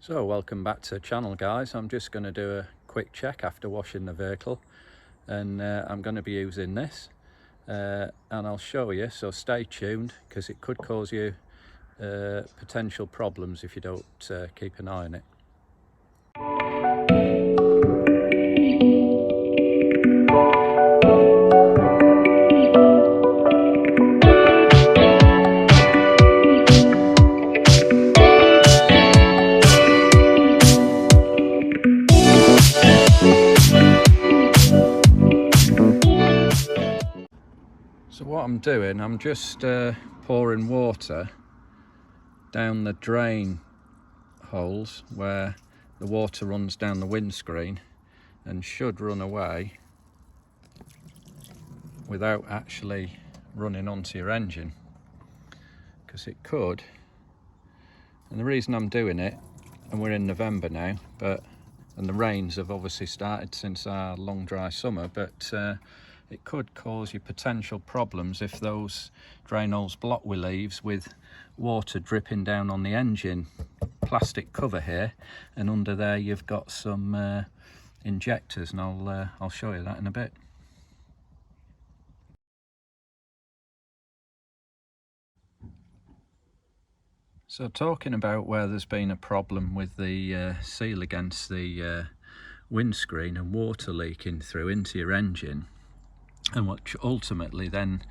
So welcome back to the channel, guys. I'm just going to do a quick check after washing the vehicle, and I'm going to be using this and I'll show you, so stay tuned because it could cause you potential problems if you don't keep an eye on it. So what I'm doing, I'm just pouring water down the drain holes where the water runs down the windscreen and should run away without actually running onto your engine, because it could. And the reason I'm doing it, and we're in November now, and the rains have obviously started since our long dry summer, but it could cause you potential problems if those drain holes block with leaves, with water dripping down on the engine plastic cover here, and under there you've got some injectors, and I'll show you that in a bit. So talking about where there's been a problem with the seal against the windscreen and water leaking through into your engine, and which ultimately then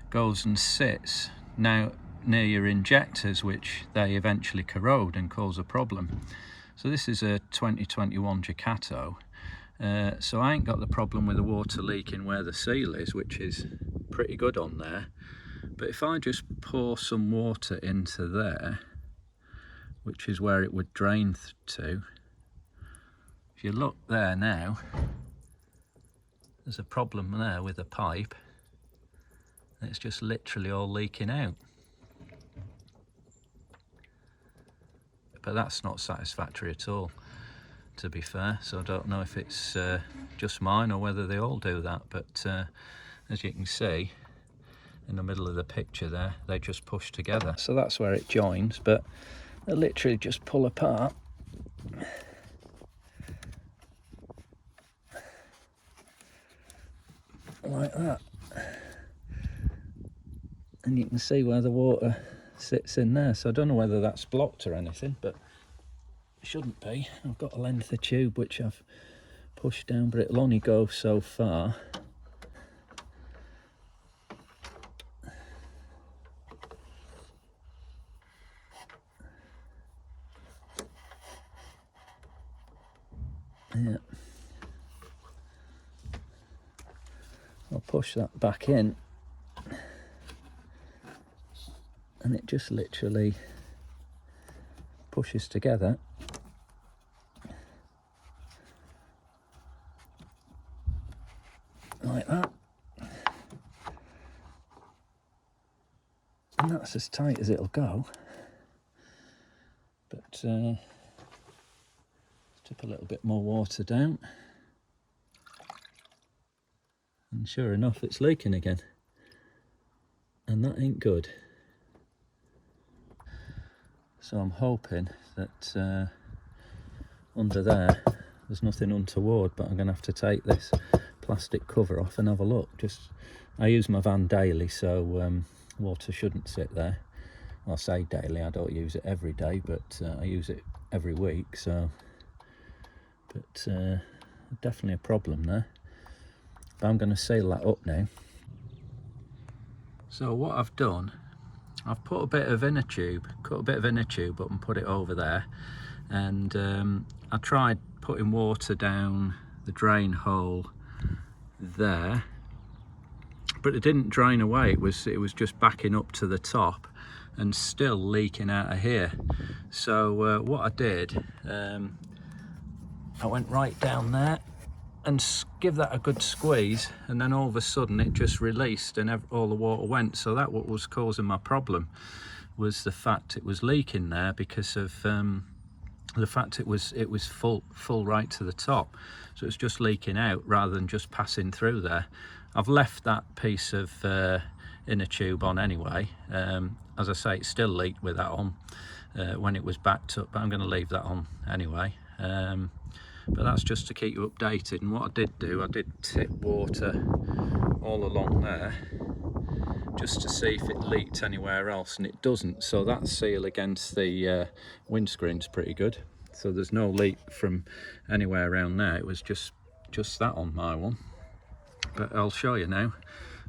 goes and sits now near your injectors, which they eventually corrode and cause a problem. So this is a 2021 Ducato, so I ain't got the problem with the water leaking where the seal is, which is pretty good on there. But if I just pour some water into there, which is where it would drain to, if you look there now, there's a problem there with the pipe. It's just literally all leaking out. But that's not satisfactory at all, to be fair. So I don't know if it's just mine or whether they all do that. But as you can see, in the middle of the picture there, they just push together. So that's where it joins, but they literally just pull apart. Like that. And you can see where the water sits in there. So I don't know whether that's blocked or anything, but it shouldn't be. I've got a length of tube which I've pushed down, but it'll only go so far. Yeah. I'll push that back in, and it just literally pushes together. Like that. And that's as tight as it'll go. But let's tip a little bit more water down. And sure enough, it's leaking again. And that ain't good. So I'm hoping that under there's nothing untoward, but I'm going to have to take this plastic cover off and have a look. I use my van daily, so water shouldn't sit there. Well, I say daily, I don't use it every day, but I use it every week, so. But definitely a problem there. But I'm going to seal that up now. So what I've done, I've put a bit of inner tube, cut a bit of inner tube up and put it over there. And I tried putting water down the drain hole there, but it didn't drain away. It was just backing up to the top and still leaking out of here. So what I did, I went right down there and give that a good squeeze, and then all of a sudden it just released and all the water went. So that what was causing my problem was the fact it was leaking there, because of the fact it was full right to the top. So it's just leaking out rather than just passing through there. I've left that piece of inner tube on anyway. As I say, it still leaked with that on. when it was backed up, but I'm going to leave that on anyway. But that's just to keep you updated. And what I did do, I did tip water all along there just to see if it leaked anywhere else, and it doesn't. So that seal against the windscreen's pretty good. So there's no leak from anywhere around there. It was just that on my one. But I'll show you now.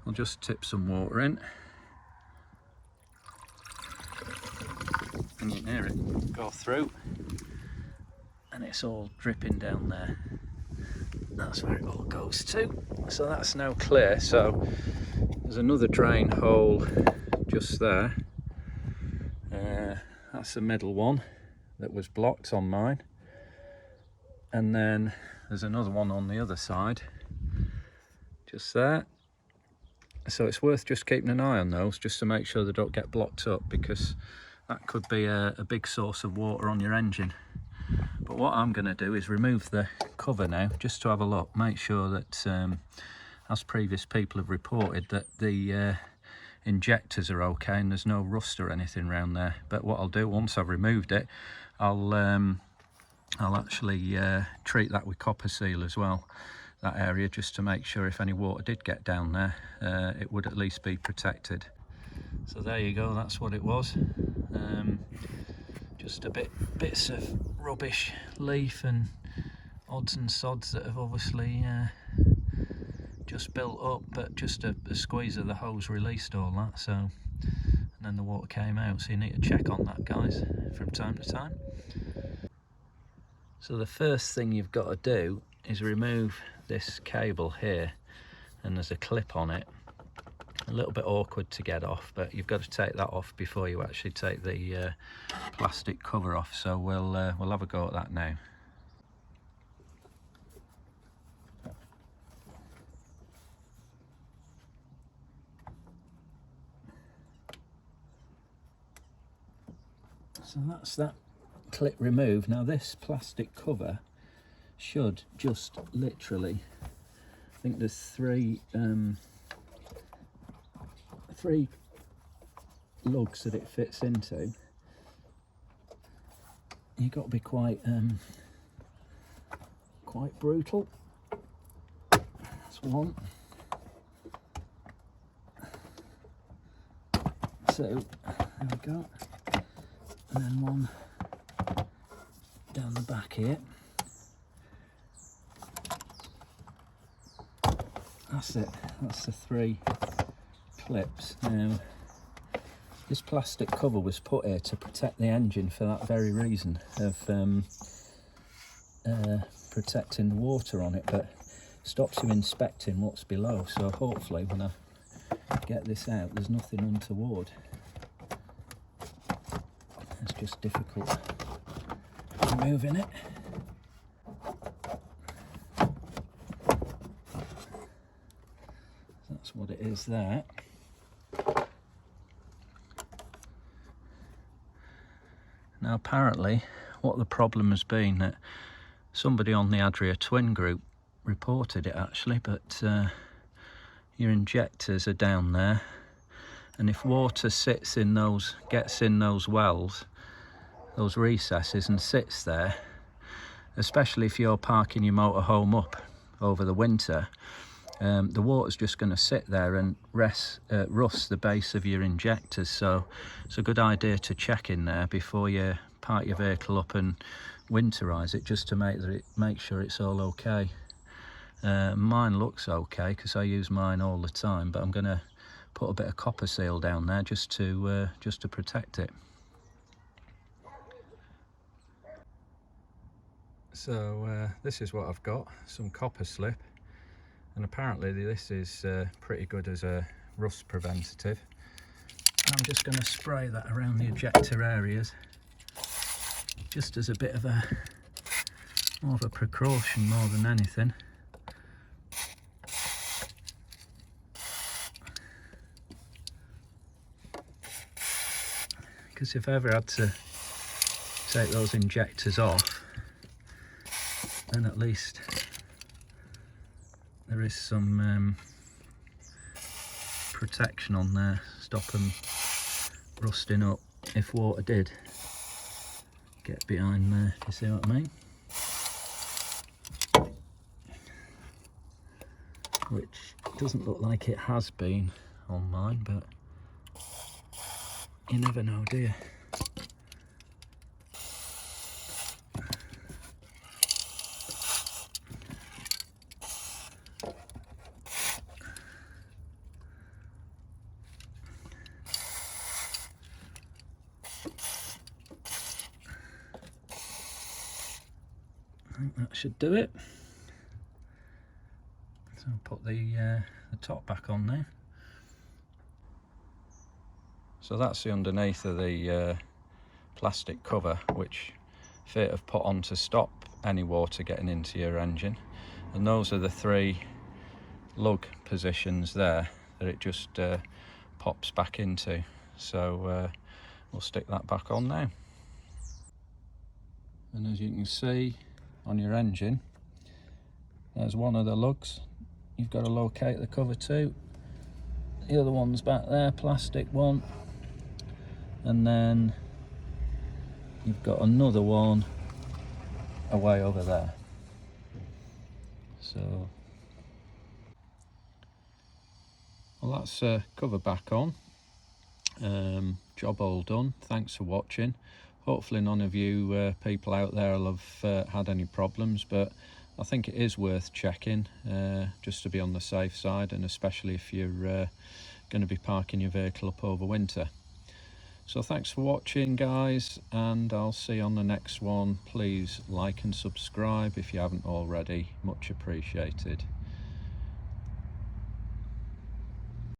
I'll just tip some water in. And you can hear it go through. And it's all dripping down there. That's where it all goes to. So that's now clear. So there's another drain hole just there. That's the middle one that was blocked on mine. And then there's another one on the other side, just there. So it's worth just keeping an eye on those, just to make sure they don't get blocked up, because that could be a big source of water on your engine. But what I'm going to do is remove the cover now, just to have a look, make sure that, as previous people have reported, that the injectors are okay and there's no rust or anything around there. But what I'll do, once I've removed it, I'll actually treat that with copper seal as well, that area, just to make sure if any water did get down there, it would at least be protected. So there you go, that's what it was. Just a bits of rubbish leaf and odds and sods that have obviously just built up, but just a squeeze of the hose released all that. So, and then the water came out, so you need to check on that, guys, from time to time. So the first thing you've got to do is remove this cable here, and there's a clip on it. A little bit awkward to get off, but you've got to take that off before you actually take the plastic cover off. So we'll have a go at that now. So that's that clip removed. Now this plastic cover should just literally, I think there's three lugs that it fits into. You've got to be quite brutal. That's one. So there we go. And then one down the back here. That's it. That's the three clips. Now, this plastic cover was put here to protect the engine for that very reason of protecting the water on it, but stops you inspecting what's below. So hopefully when I get this out, there's nothing untoward. It's just difficult removing it. That's what it is there. Now apparently what the problem has been, that somebody on the Adria Twin group reported it actually, but your injectors are down there, and if water gets in those wells, those recesses, and sits there, especially if you're parking your motorhome up over the winter, the water's just going to sit there and rust the base of your injectors. So it's a good idea to check in there before you park your vehicle up and winterize it, just to make sure it's all okay. Mine looks okay because I use mine all the time, but I'm going to put a bit of copper seal down there just to protect it. So this is what I've got, some copper slip, and apparently this is pretty good as a rust preventative. I'm just going to spray that around the ejector areas, just as a bit of more of a precaution more than anything. Because if I ever had to take those injectors off, then at least there is some protection on there, stop them rusting up if water did get behind there, if you see what I mean. Which doesn't look like it has been on mine, but you never know, do you? I think that should do it. So I'll put the top back on now. So that's the underneath of the plastic cover, which Fiat have put on to stop any water getting into your engine. And those are the 3 lug positions there that it just pops back into. So we'll stick that back on now. And as you can see on your engine, there's one of the lugs. You've got to locate the cover to. The other one's back there, plastic one. And then you've got another one away over there. So, well, that's cover back on. Job all done. Thanks for watching. Hopefully none of you people out there will have had any problems, but I think it is worth checking just to be on the safe side, and especially if you're going to be parking your vehicle up over winter. So thanks for watching, guys, and I'll see you on the next one. Please like and subscribe if you haven't already. Much appreciated.